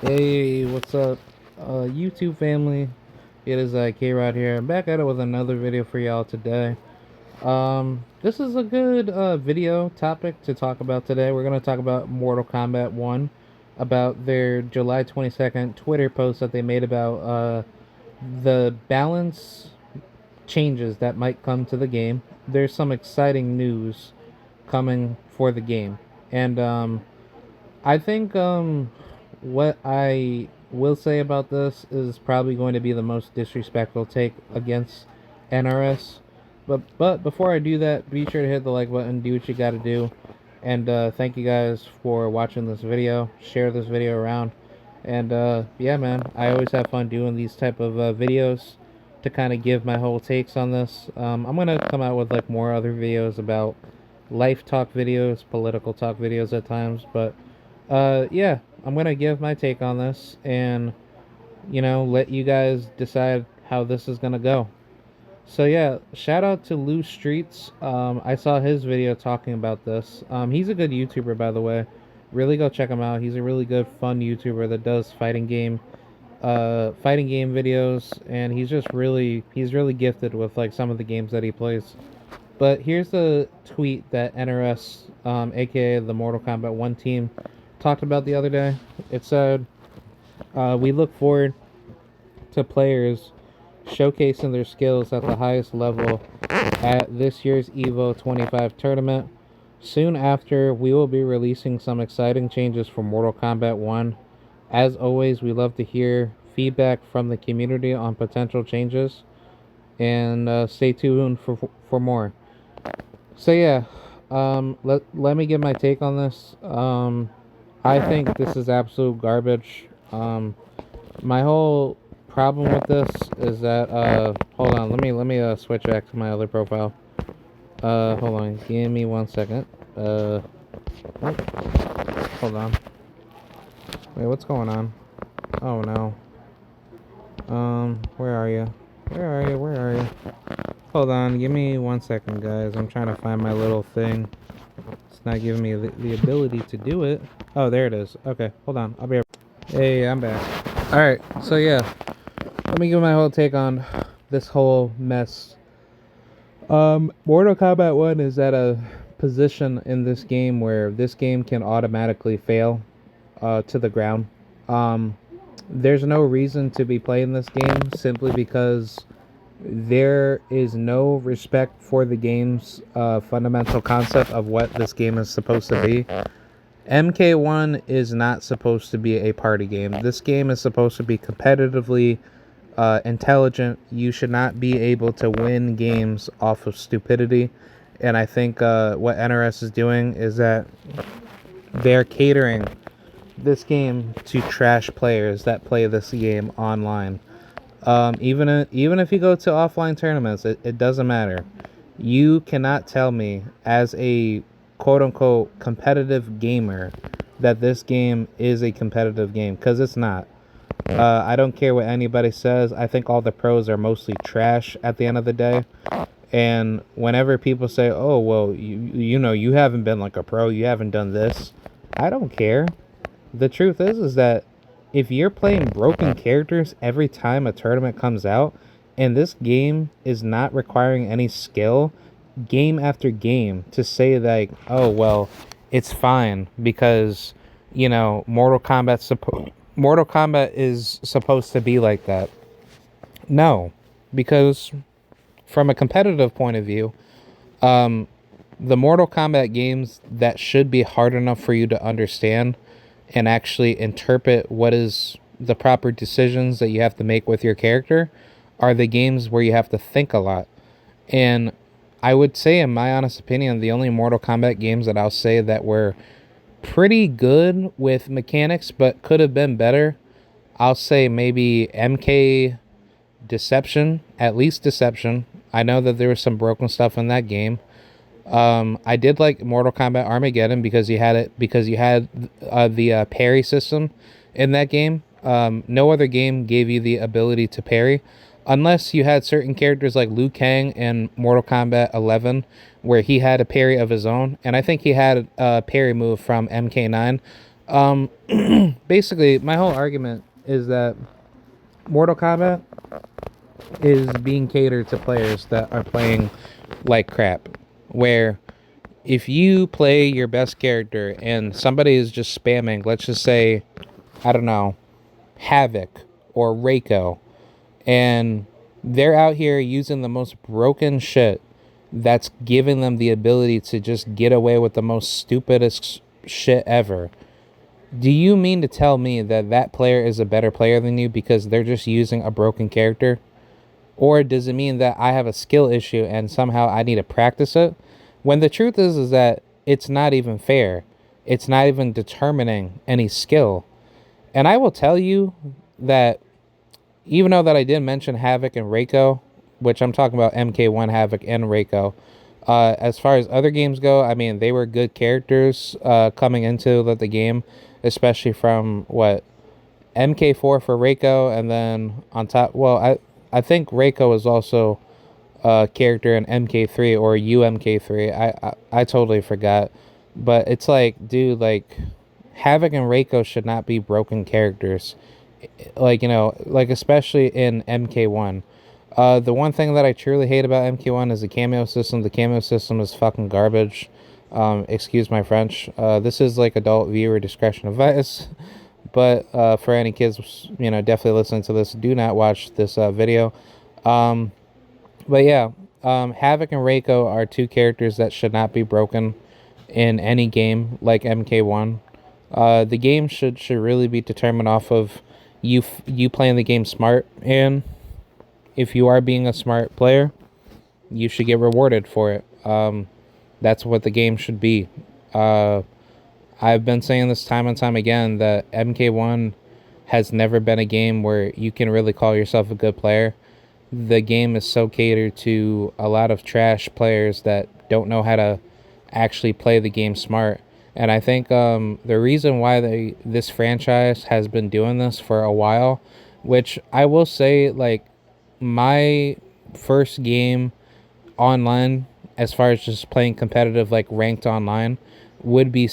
Hey, what's up, YouTube family? It is K-Rod here. I'm back at it with another video for y'all today. This is a good video topic to talk about today. We're gonna talk about Mortal Kombat 1, about their July 22nd Twitter post that they made about the balance changes that might come to the game. There's some exciting news coming for the game, and I think what I will say about this is probably going to be the most disrespectful take against NRS. But before I do that, be sure to hit the like button, do what you got to do, and thank you guys for watching this video. Share this video around, and yeah, man, I always have fun doing these type of videos to kind of give my whole takes on this. I'm gonna come out with like more other videos about life talk videos, political talk videos at times, but yeah, I'm gonna give my take on this and, let you guys decide how this is gonna go. So yeah, shout out to Lou Streets. I saw his video talking about this. He's a good YouTuber, by the way. Really go check him out. He's a really good, fun YouTuber that does fighting game videos, and he's really gifted with like some of the games that he plays. But here's the tweet that NRS, aka the Mortal Kombat 1 team, talked about the other day. It said, we look forward to players showcasing their skills at the highest level at this year's EVO 25 tournament. Soon after, we will be releasing some exciting changes for Mortal Kombat 1. As always, we love to hear feedback from the community on potential changes, and stay tuned for more. So yeah, let me give my take on this. I think this is absolute garbage. My whole problem with this is that hold on, let me switch back to my other profile. Hold on, give me 1 second. Oh, hold on. Wait, what's going on? Oh no. Where are you? Where are you? Where are you? Hold on, give me 1 second, guys. I'm trying to find my little thing. It's not giving me the ability to do it. Oh, there it is. Okay, hold on. I'll be right back. Hey, I'm back. Alright, so yeah. Let me give my whole take on this whole mess. Mortal Kombat 1 is at a position in this game where this game can automatically fail to the ground. There's no reason to be playing this game simply because there is no respect for the game's fundamental concept of what this game is supposed to be. MK1 is not supposed to be a party game. This game is supposed to be competitively intelligent. You should not be able to win games off of stupidity. And I think what NRS is doing is that they're catering this game to trash players that play this game online. Even if you go to offline tournaments, it doesn't matter. You cannot tell me as a quote-unquote competitive gamer that this game is a competitive game, because it's not. I don't care what anybody says. I think all the pros are mostly trash at the end of the day. And whenever people say, oh, well, you haven't been like a pro, you haven't done this, I don't care. The truth is that if you're playing broken characters every time a tournament comes out, and this game is not requiring any skill, game after game, to say like, oh, well, it's fine because, Mortal Kombat is supposed to be like that. No, because from a competitive point of view, the Mortal Kombat games that should be hard enough for you to understand and actually interpret what is the proper decisions that you have to make with your character are the games where you have to think a lot. And I would say, in my honest opinion, the only Mortal Kombat games that I'll say that were pretty good with mechanics but could have been better, I'll say maybe MK Deception, at least Deception. I know that there was some broken stuff in that game. I did like Mortal Kombat Armageddon because you had the parry system in that game. No other game gave you the ability to parry, unless you had certain characters like Liu Kang in Mortal Kombat 11, where he had a parry of his own, and I think he had a parry move from MK9. Um, basically, my whole argument is that Mortal Kombat is being catered to players that are playing like crap. Where if you play your best character and somebody is just spamming, let's just say, I don't know, Havoc or Reiko, and they're out here using the most broken shit that's giving them the ability to just get away with the most stupidest shit ever. Do you mean to tell me that that player is a better player than you because they're just using a broken character? Or does it mean that I have a skill issue and somehow I need to practice it? When the truth is that it's not even fair. It's not even determining any skill. And I will tell you that even though that I did mention Havoc and Reiko, which I'm talking about MK1 Havoc and Reiko, as far as other games go, I mean, they were good characters coming into the game, especially from what MK4 for Reiko, and then on top, well, I think Reiko is also a character in MK3 or UMK3. I totally forgot, but it's like, dude, like Havoc and Reiko should not be broken characters, like, like especially in MK1. The one thing that I truly hate about MK1 is the cameo system. The cameo system is fucking garbage. Excuse my French. This is like adult viewer discretion advice. But for any kids, definitely listening to this, do not watch this video. Um, but yeah, Havoc and Reiko are two characters that should not be broken in any game like MK1. The game should really be determined off of you playing the game smart, and if you are being a smart player, you should get rewarded for it. That's what the game should be. I've been saying this time and time again that MK1 has never been a game where you can really call yourself a good player. The game is so catered to a lot of trash players that don't know how to actually play the game smart. And I think the reason why this franchise has been doing this for a while, which I will say, like, my first game online, as far as just playing competitive, like ranked online, would be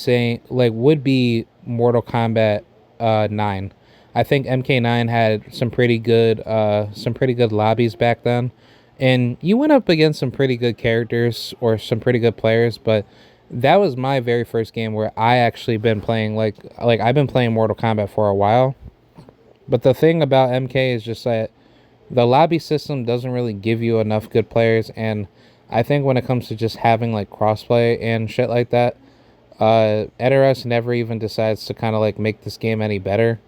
Mortal Kombat 9. I think MK9 had some pretty good lobbies back then, and you went up against some pretty good characters or some pretty good players. But that was my very first game where I actually been playing like I've been playing Mortal Kombat for a while. But the thing about MK is just that the lobby system doesn't really give you enough good players, and I think when it comes to just having like crossplay and shit like that, NRS never even decides to kind of like make this game any better,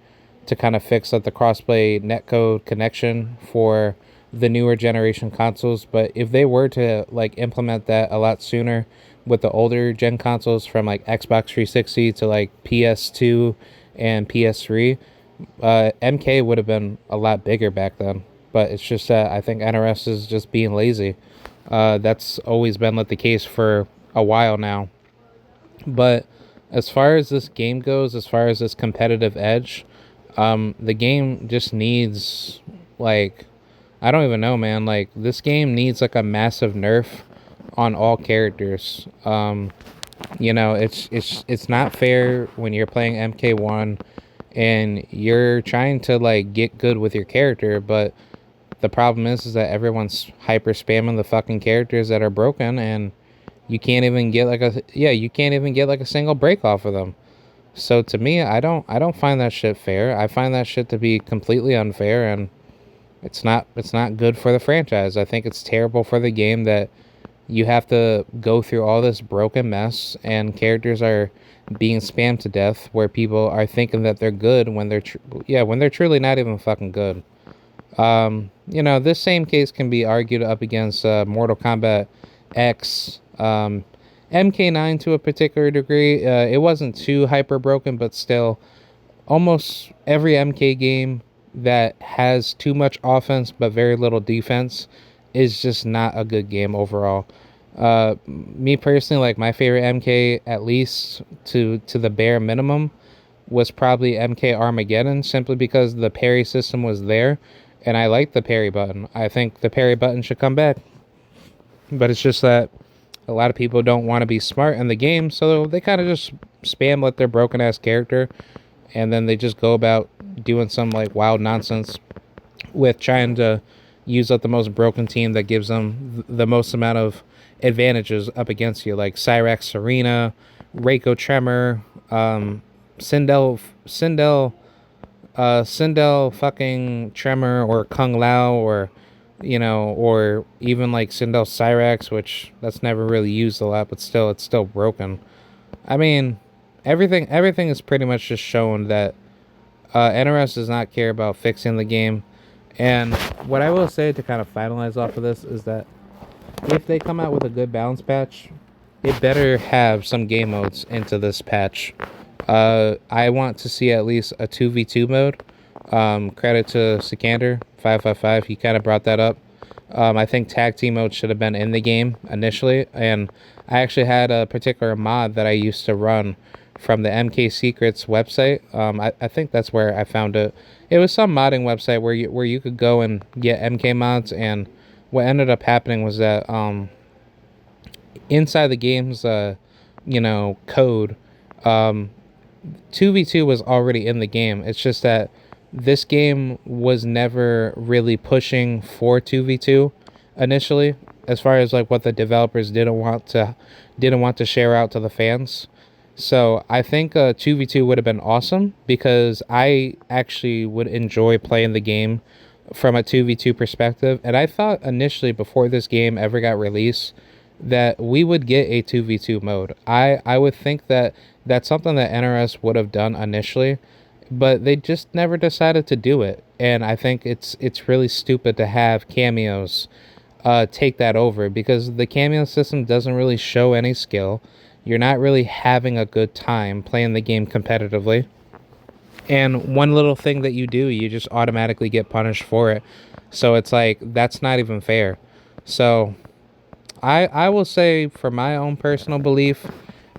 to kind of fix like the crossplay netcode connection for the newer generation consoles. But if they were to like implement that a lot sooner with the older gen consoles from like Xbox 360 to like PS2 and PS3, MK would have been a lot bigger back then. But it's just that I think NRS is just being lazy. That's always been like the case for a while now. But as far as this game goes, as far as this competitive edge, the game just needs, like, I don't even know, man. Like, this game needs like a massive nerf on all characters. It's not fair when you're playing MK1 and you're trying to like get good with your character, but the problem is that everyone's hyper spamming the fucking characters that are broken, and you can't even get like a single break off of them. So to me, I don't find that shit fair. I find that shit to be completely unfair, and it's not good for the franchise. I think it's terrible for the game that you have to go through all this broken mess and characters are being spammed to death where people are thinking that they're good when when they're truly not even fucking good. This same case can be argued up against Mortal Kombat X, MK9 to a particular degree. It wasn't too hyper broken, but still, almost every MK game that has too much offense but very little defense is just not a good game overall. Me personally, like my favorite MK, at least to the bare minimum, was probably MK Armageddon, simply because the parry system was there, and I like the parry button. I think the parry button should come back, but it's just that A lot of people don't want to be smart in the game, so they kind of just spam like their broken ass character, and then they just go about doing some like wild nonsense with trying to use up the most broken team that gives them the most amount of advantages up against you, like Cyrax Serena, Reiko Tremor, Sindel fucking Tremor, or Kung Lao, or or even like Sindel Cyrax, which that's never really used a lot, but still, it's still broken. I mean, everything is pretty much just shown that NRS does not care about fixing the game. And what I will say to kind of finalize off of this is that if they come out with a good balance patch, it better have some game modes into this patch. I want to see at least a 2v2 mode. Credit to Sikander 555. He kind of brought that up. I think tag team mode should have been in the game initially, and I actually had a particular mod that I used to run from the MK Secrets website. I think that's where I found it. It was some modding website where you could go and get MK mods, and what ended up happening was that inside the game's code, 2v2 was already in the game. It's just that this game was never really pushing for 2v2 initially, as far as like what the developers didn't want to share out to the fans. So I think 2v2 would have been awesome, because I actually would enjoy playing the game from a 2v2 perspective. And I thought initially, before this game ever got released, that we would get a 2v2 mode. I would think that that's something that NRS would have done initially, but they just never decided to do it. And I think it's really stupid to have cameos take that over, because the cameo system doesn't really show any skill. You're not really having a good time playing the game competitively. And one little thing that you do, you just automatically get punished for it. So it's like, that's not even fair. So I will say, for my own personal belief,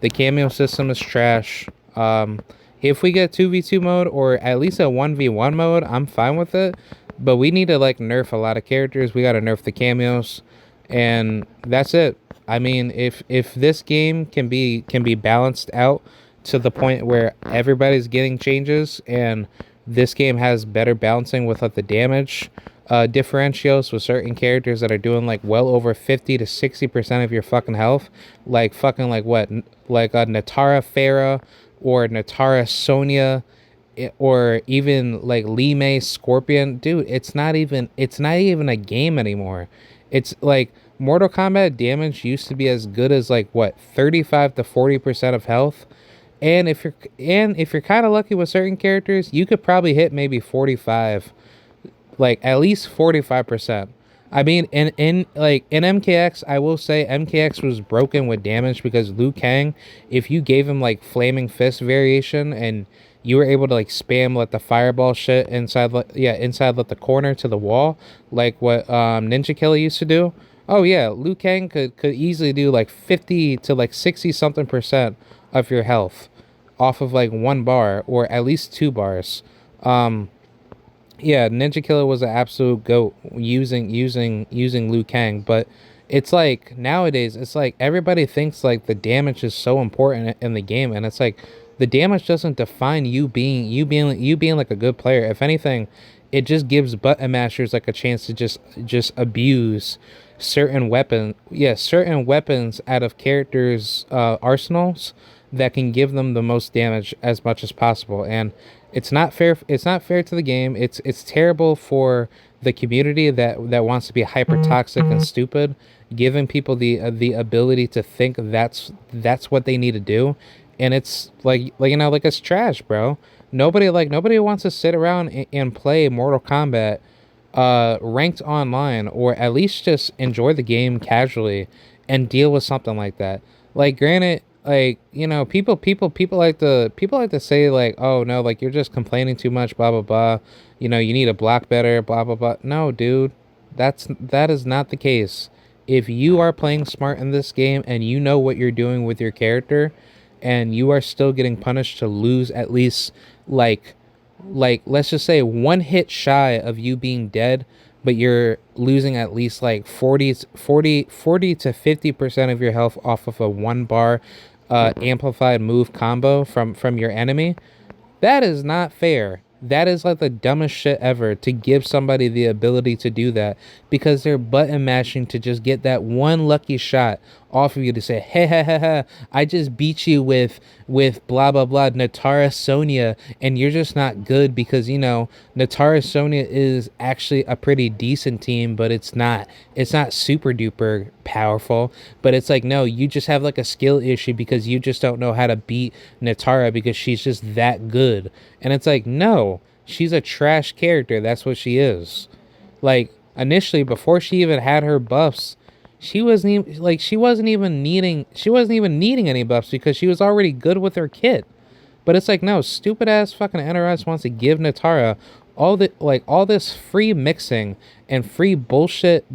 the cameo system is trash. If we get 2v2 mode, or at least a 1v1 mode, I'm fine with it. But we need to like nerf a lot of characters. We got to nerf the cameos, and that's it. I mean, if this game can be balanced out to the point where everybody's getting changes, and this game has better balancing with like the damage differentials with certain characters that are doing like well over 50 to 60% of your fucking health, like fucking like what, like a Natara Farah, or Natara Sonya, or even like Lee May Scorpion. Dude, it's not even a game anymore. It's like Mortal Kombat damage used to be as good as like what, 35 to 40% of health. And if you're kind of lucky with certain characters, you could probably hit maybe 45, like at least 45%. I mean, in MKX, I will say MKX was broken with damage, because Liu Kang, if you gave him like Flaming Fist variation, and you were able to like spam like the fireball shit inside like the corner to the wall, like what Ninja Killer used to do. Oh yeah, Liu Kang could easily do like 50 to like 60 something percent of your health off of like one bar, or at least two bars. Yeah, Ninja Killer was an absolute goat using Liu Kang, but it's like nowadays, it's like everybody thinks like the damage is so important in the game, and it's like the damage doesn't define you being like a good player. If anything, it just gives button mashers like a chance to just abuse certain weapons out of characters' arsenals that can give them the most damage as much as possible. And it's not fair. It's not fair to the game. It's terrible for the community that wants to be hyper toxic and stupid, giving people the ability to think that's what they need to do. And it's like it's trash, bro. Nobody wants to sit around and play Mortal Kombat ranked online, or at least just enjoy the game casually and deal with something like that. Like, granted, like, people like to say like, oh no, like you're just complaining too much, blah blah blah, you need to block better, blah blah blah. No, dude, that is not the case. If you are playing smart in this game, and you know what you're doing with your character, and you are still getting punished to lose at least like let's just say one hit shy of you being dead but you're losing at least like 40 to 50% of your health off of a 1 bar amplified move combo from your enemy. That is not fair. That is like the dumbest shit ever to give somebody the ability to do that because they're button mashing to just get that one lucky shot off of you to say, hey, hey, hey, hey, I just beat you with blah blah blah Natara Sonya, and you're just not good because Natara Sonya is actually a pretty decent team, but it's not super duper powerful. But it's like, no, you just have like a skill issue because you just don't know how to beat Natara because she's just that good. And it's like, no, she's a trash character. That's what she is. Like initially, before she even had her buffs, she wasn't even needing any buffs because she was already good with her kit. But it's like, no, stupid ass fucking NRS wants to give Natara all this free mixing and free bullshit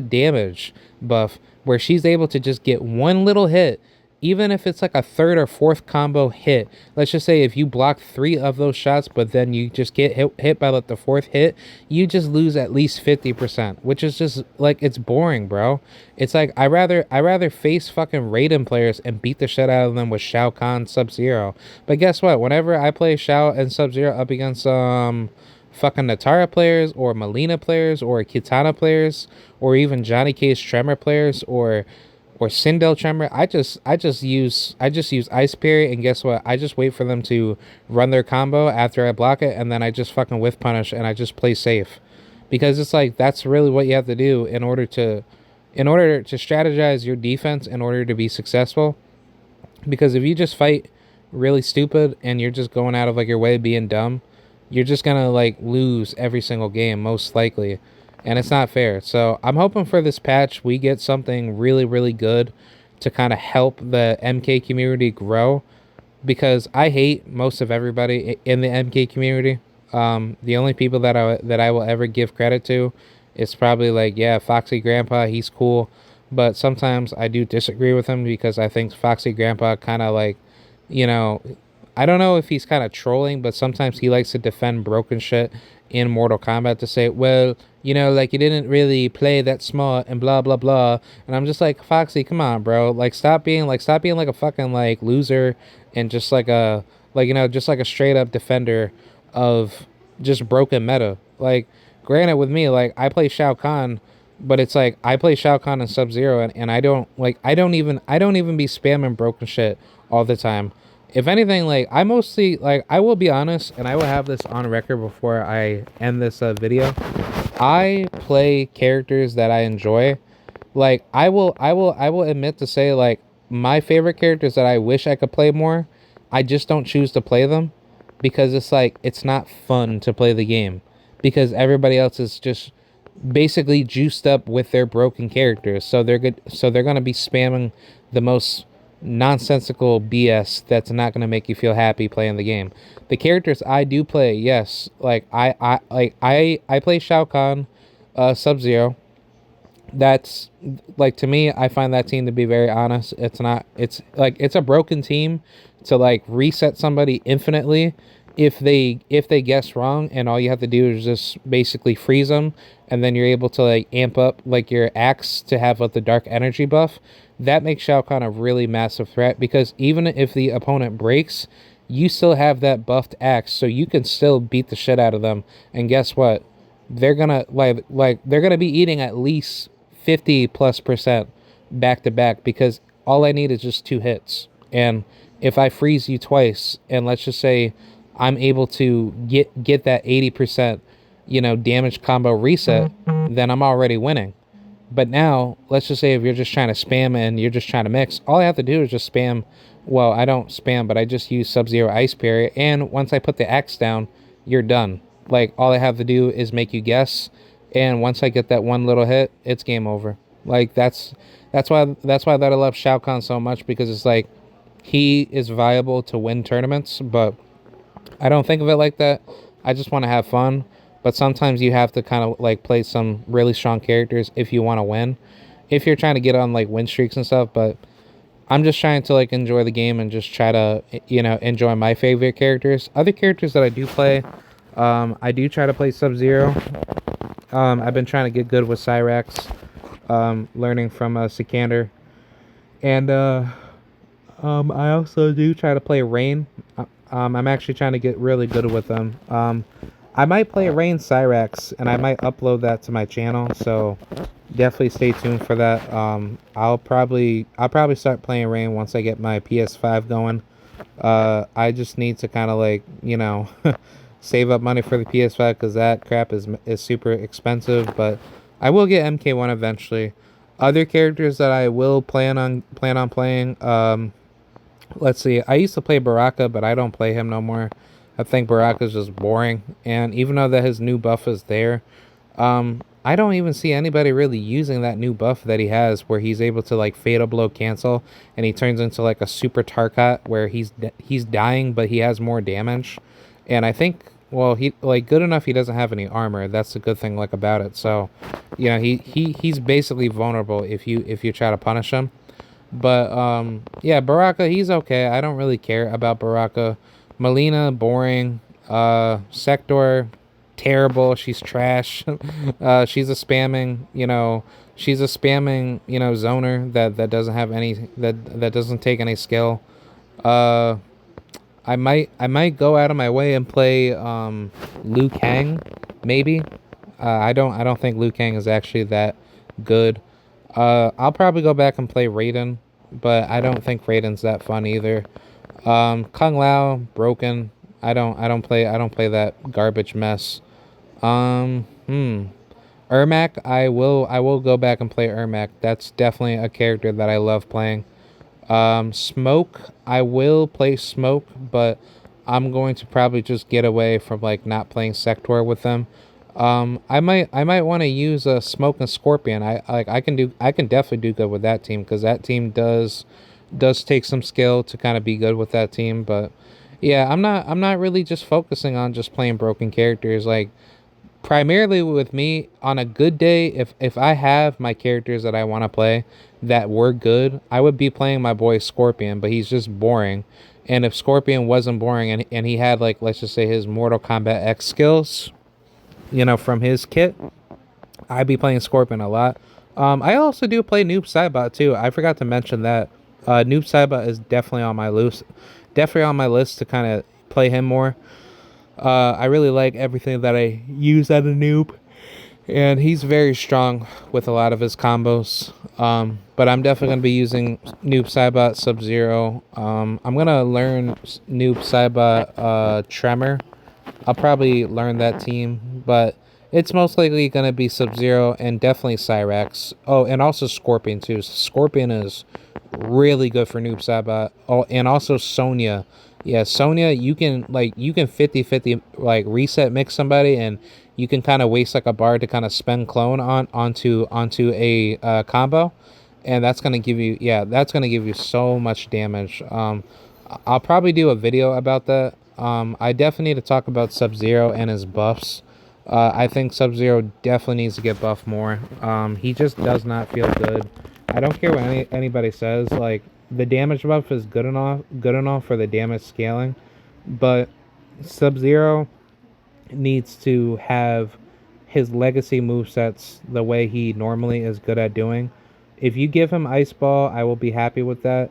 damage buff where she's able to just get one little hit, even if it's like a third or fourth combo hit. Let's just say if you block 3 of those shots, but then you just get hit by like the 4th hit, you just lose at least 50%, which is just like, it's boring, bro. It's like I rather face fucking Raiden players and beat the shit out of them with Shao Kahn Sub-Zero. But guess what? Whenever I play Shao and Sub-Zero up against fucking Natara players or Melina players or Kitana players or even Johnny Cage Tremor players or Sindel Tremor, I just use Ice Parry, and guess what? I just wait for them to run their combo after I block it, and then I just fucking whiff punish and I just play safe. Because it's like that's really what you have to do in order to strategize your defense in order to be successful. Because if you just fight really stupid and you're just going out of like your way being dumb, you're just gonna like lose every single game most likely, and it's not fair. So I'm hoping for this patch we get something really really good to kind of help the MK community grow, because I hate most of everybody in the MK community. The only people that I will ever give credit to is probably like, yeah, Foxy Grandpa, he's cool, but sometimes I do disagree with him because I think Foxy Grandpa kind of like, you know, I don't know if he's kind of trolling, but sometimes he likes to defend broken shit in Mortal Kombat to say, well, like you didn't really play that smart and blah blah blah. And I'm just like, Foxy, come on, bro. Like stop being like a fucking like loser and just like just like a straight up defender of just broken meta. Like granted with me, like I play Shao Kahn, but it's like I play Shao Kahn and Sub-Zero, and I don't even be spamming broken shit all the time. If anything, like I mostly, like, I will be honest, and I will have this on record before I end this video. I play characters that I enjoy. Like I will admit to say, like, my favorite characters that I wish I could play more, I just don't choose to play them because it's like it's not fun to play the game because everybody else is just basically juiced up with their broken characters. So they're good. So they're gonna be spamming the most nonsensical BS that's not gonna make you feel happy playing the game. The characters I do play, yes, like I play Shao Kahn, Sub-Zero. That's like, to me, I find that team to be very honest. It's a broken team to like reset somebody infinitely if they guess wrong, and all you have to do is just basically freeze them, and then you're able to like amp up like your axe to have like the dark energy buff. That makes Shao Kahn a really massive threat because even if the opponent breaks, you still have that buffed axe, so you can still beat the shit out of them. And guess what? They're gonna they're gonna be eating at least 50+% back to back because all I need is just 2 hits. And if I freeze you twice, and let's just say I'm able to get that 80%, damage combo reset, then I'm already winning. But now, let's just say if you're just trying to spam and you're just trying to mix, all I have to do is just spam. Well, I don't spam, but I just use Sub-Zero Ice Parry, and once I put the X down, you're done. Like, all I have to do is make you guess, and once I get that one little hit, it's game over. Like, that's why that I love Shao Kahn so much, because it's like he is viable to win tournaments, but I don't think of it like that. I just want to have fun. But sometimes you have to kind of like play some really strong characters if you want to win. If you're trying to get on like win streaks and stuff. But I'm just trying to like enjoy the game and just try to, enjoy my favorite characters. Other characters that I do play, I do try to play Sub-Zero. I've been trying to get good with Cyrax, learning from Sikander, and I also do try to play Rain. I'm actually trying to get really good with them. I might play Rain Cyrax, and I might upload that to my channel. So definitely stay tuned for that. I'll probably start playing Rain once I get my PS5 going. I just need to kind of like save up money for the PS5 because that crap is super expensive. But I will get MK1 eventually. Other characters that I will plan on playing. Let's see. I used to play Baraka, but I don't play him no more. I think Baraka's just boring. And even though that his new buff is there, I don't even see anybody really using that new buff that he has, where he's able to like fatal blow cancel, and he turns into like a super Tarkat, where he's dying, but he has more damage. And I think, well, he like good enough. He doesn't have any armor. That's the good thing like about it. So, he's basically vulnerable if you try to punish him. But yeah, Baraka, he's okay. I don't really care about Baraka. Melina, boring. Sector, terrible. She's trash. She's a spamming, zoner that doesn't have any that doesn't take any skill. Uh I might go out of my way and play Liu Kang, maybe. I don't think Liu Kang is actually that good. I'll probably go back and play Raiden, but I don't think Raiden's that fun either. Kung Lao, broken. I don't play that garbage mess. Um, hmm. Ermac, I will go back and play Ermac. That's definitely a character that I love playing. Smoke, I will play Smoke, but I'm going to probably just get away from like not playing Sector with them. I might want to use a Smoke and Scorpion. I can definitely do good with that team because that team does take some skill to kind of be good with that team. But yeah, I'm not really just focusing on just playing broken characters. Like primarily with me on a good day, if I have my characters that I want to play that were good, I would be playing my boy Scorpion, but he's just boring. And if Scorpion wasn't boring and he had like, let's just say, his Mortal Kombat X skills, from his kit, I'd be playing Scorpion a lot. I also do play Noob Saibot too. I forgot to mention that. Noob Saibot is definitely on my list to kind of play him more. I really like everything that I use at a noob, and he's very strong with a lot of his combos. But I'm definitely going to be using Noob Saibot Sub-Zero. I'm going to learn Noob Saibot Tremor. I'll probably learn that team, but it's most likely going to be Sub-Zero and definitely Cyrax. Oh, and also Scorpion too. Scorpion is really good for Noob Saibot. Oh, and also Sonya. Yeah, Sonya, you can 50-50 like reset mix somebody, and you can kind of waste like a bar to kind of spend clone onto a combo, and that's gonna give you so much damage. I'll probably do a video about that. I definitely need to talk about Sub-Zero and his buffs. I think Sub-Zero definitely needs to get buffed more. He just does not feel good. I don't care what anybody says. Like the damage buff is good enough for the damage scaling, but Sub-Zero needs to have his legacy movesets the way he normally is good at doing. If you give him Ice Ball, I will be happy with that.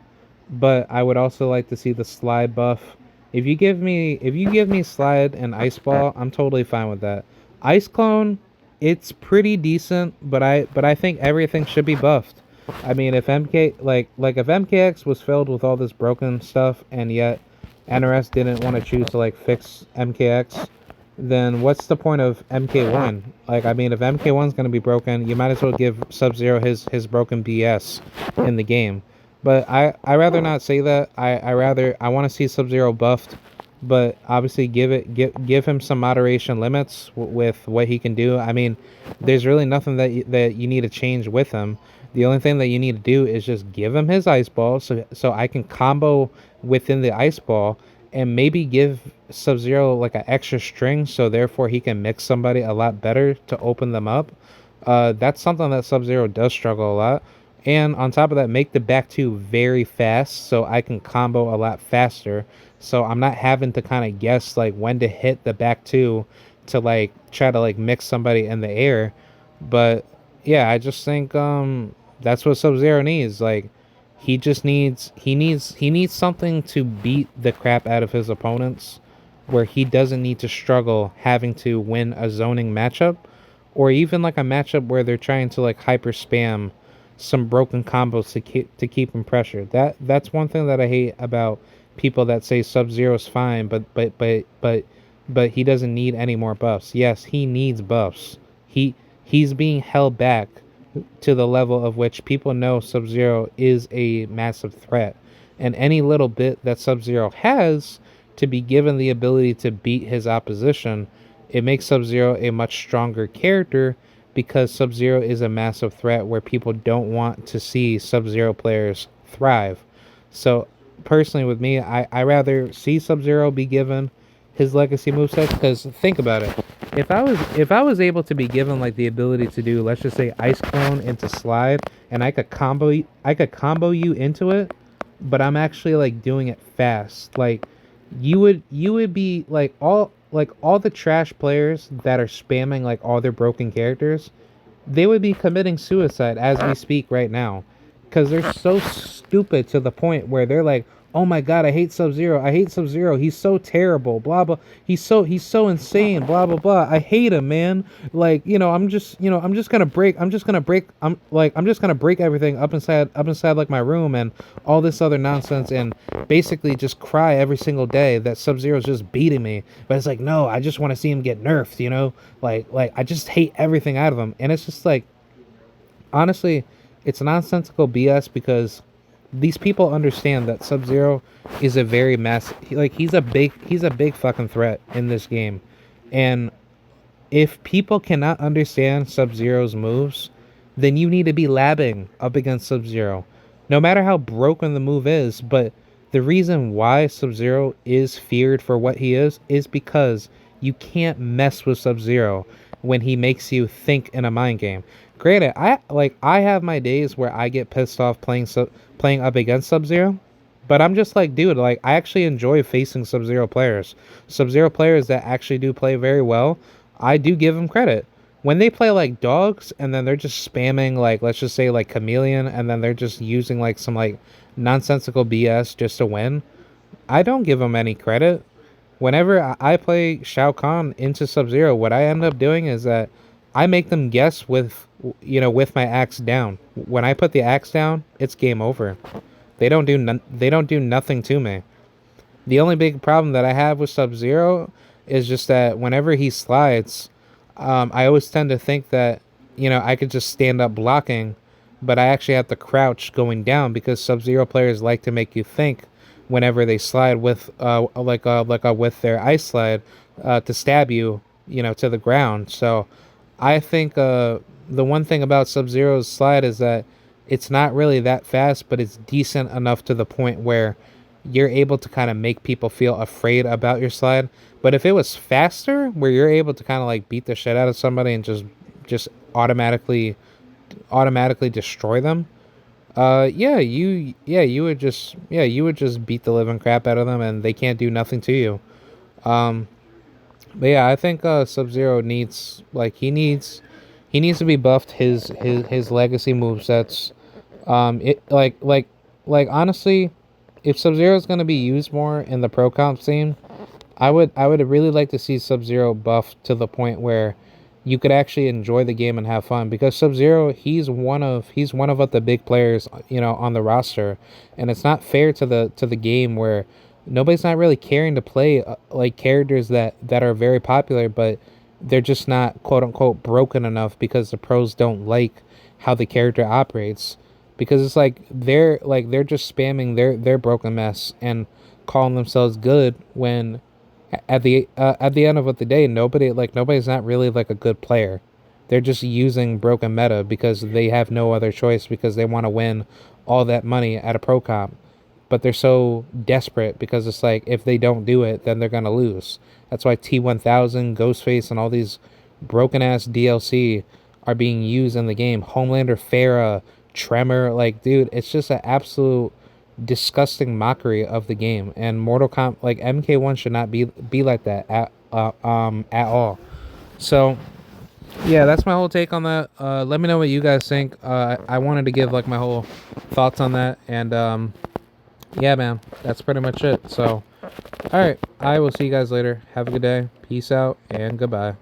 But I would also like to see the slide buff. If you give me slide and Ice Ball, I'm totally fine with that. Ice Clone, it's pretty decent, but I think everything should be buffed. I mean, if if MKX was filled with all this broken stuff, and yet NRS didn't want to choose to like fix MKX, then what's the point of MK1? Like, I mean, if MK1's gonna be broken, you might as well give Sub-Zero his broken BS in the game. But I rather not say that. I want to see Sub-Zero buffed, but obviously give him some moderation limits with what he can do. I mean, there's really nothing that you need to change with him. The only thing that you need to do is just give him his ice ball, so I can combo within the ice ball, and maybe give Sub-Zero like an extra string, so therefore he can mix somebody a lot better to open them up. That's something that Sub-Zero does struggle a lot. And on top of that, make the back two very fast, so I can combo a lot faster. So I'm not having to kind of guess like when to hit the back two to like try to like mix somebody in the air. But yeah, I just think that's what Sub Zero needs. Like he needs something to beat the crap out of his opponents, where he doesn't need to struggle having to win a zoning matchup, or even like a matchup where they're trying to like hyper spam some broken combos to keep him pressured. That's one thing that I hate about people that say Sub Zero's fine, but he doesn't need any more buffs. Yes, he needs buffs. He's being held back to the level of which people know Sub Zero is a massive threat. And any little bit that Sub Zero has to be given the ability to beat his opposition, it makes Sub Zero a much stronger character, because Sub Zero is a massive threat where people don't want to see Sub Zero players thrive. So, personally, with me, I rather see Sub Zero be given his legacy moveset, because think about it. If I was able to be given like the ability to do, let's just say, ice clone into slide, and I could combo you into it, but I'm actually like doing it fast. Like you would be like all the trash players that are spamming like all their broken characters, they would be committing suicide as we speak right now, because they're so stupid to the point where they're like, "Oh my god, I hate Sub Zero. I hate Sub Zero. He's so terrible. Blah blah. He's so insane. Blah blah blah. I hate him, man. Like I'm just gonna break. I'm just gonna break everything up inside like my room and all this other nonsense, and basically just cry every single day that Sub Zero's just beating me. But it's like, no, I just want to see him get nerfed. Like I just hate everything out of him, and it's just like, honestly, it's nonsensical BS, because these people understand that Sub Zero is a very he's a big fucking threat in this game, and if people cannot understand Sub Zero's moves, then you need to be labbing up against Sub Zero. No matter how broken the move is, but the reason why Sub Zero is feared for what he is because you can't mess with Sub Zero when he makes you think in a mind game. Granted, I have my days where I get pissed off playing up against Sub Zero, but I'm just like, dude, like I actually enjoy facing Sub Zero players. Sub Zero players that actually do play very well, I do give them credit. When they play like dogs and then they're just spamming, like, let's just say like Chameleon, and then they're just using like some like nonsensical BS just to win, I don't give them any credit. Whenever I play Shao Kahn into Sub Zero, what I end up doing is that I make them guess with my axe down. When I put the axe down, it's game over. They don't do nothing to me. The only big problem that I have with Sub Zero is just that whenever he slides, I always tend to think that I could just stand up blocking, but I actually have to crouch going down, because Sub Zero players like to make you think whenever they slide with with their ice slide, to stab you, to the ground. So I think the one thing about Sub Zero's slide is that it's not really that fast, but it's decent enough to the point where you're able to kind of make people feel afraid about your slide. But if it was faster, where you're able to kind of like beat the shit out of somebody and just automatically destroy them, you would just beat the living crap out of them, and they can't do nothing to you. Um, but yeah, I think Sub Zero needs to be buffed. His legacy movesets. It like honestly, if Sub Zero is gonna be used more in the pro comp scene, I would really like to see Sub Zero buffed to the point where you could actually enjoy the game and have fun, because Sub Zero, he's one of the big players, on the roster, and it's not fair to the game where nobody's not really caring to play like characters that are very popular, but they're just not quote unquote broken enough because the pros don't like how the character operates, because it's like they're just spamming their broken mess and calling themselves good, when at the end of the day, nobody's not really like a good player. They're just using broken meta because they have no other choice, because they want to win all that money at a pro comp. But they're so desperate because it's like, if they don't do it, then they're gonna lose. That's why T1000, Ghostface, and all these broken ass DLC are being used in the game. Homelander, Farah, Tremor, like, dude, it's just an absolute disgusting mockery of the game. And Mortal Kombat, like, MK1 should not be like that at all. So yeah, that's my whole take on that. Let me know what you guys think. I wanted to give like my whole thoughts on that, and yeah, man, that's pretty much it. So, all right, I will see you guys later. Have a good day. Peace out and goodbye.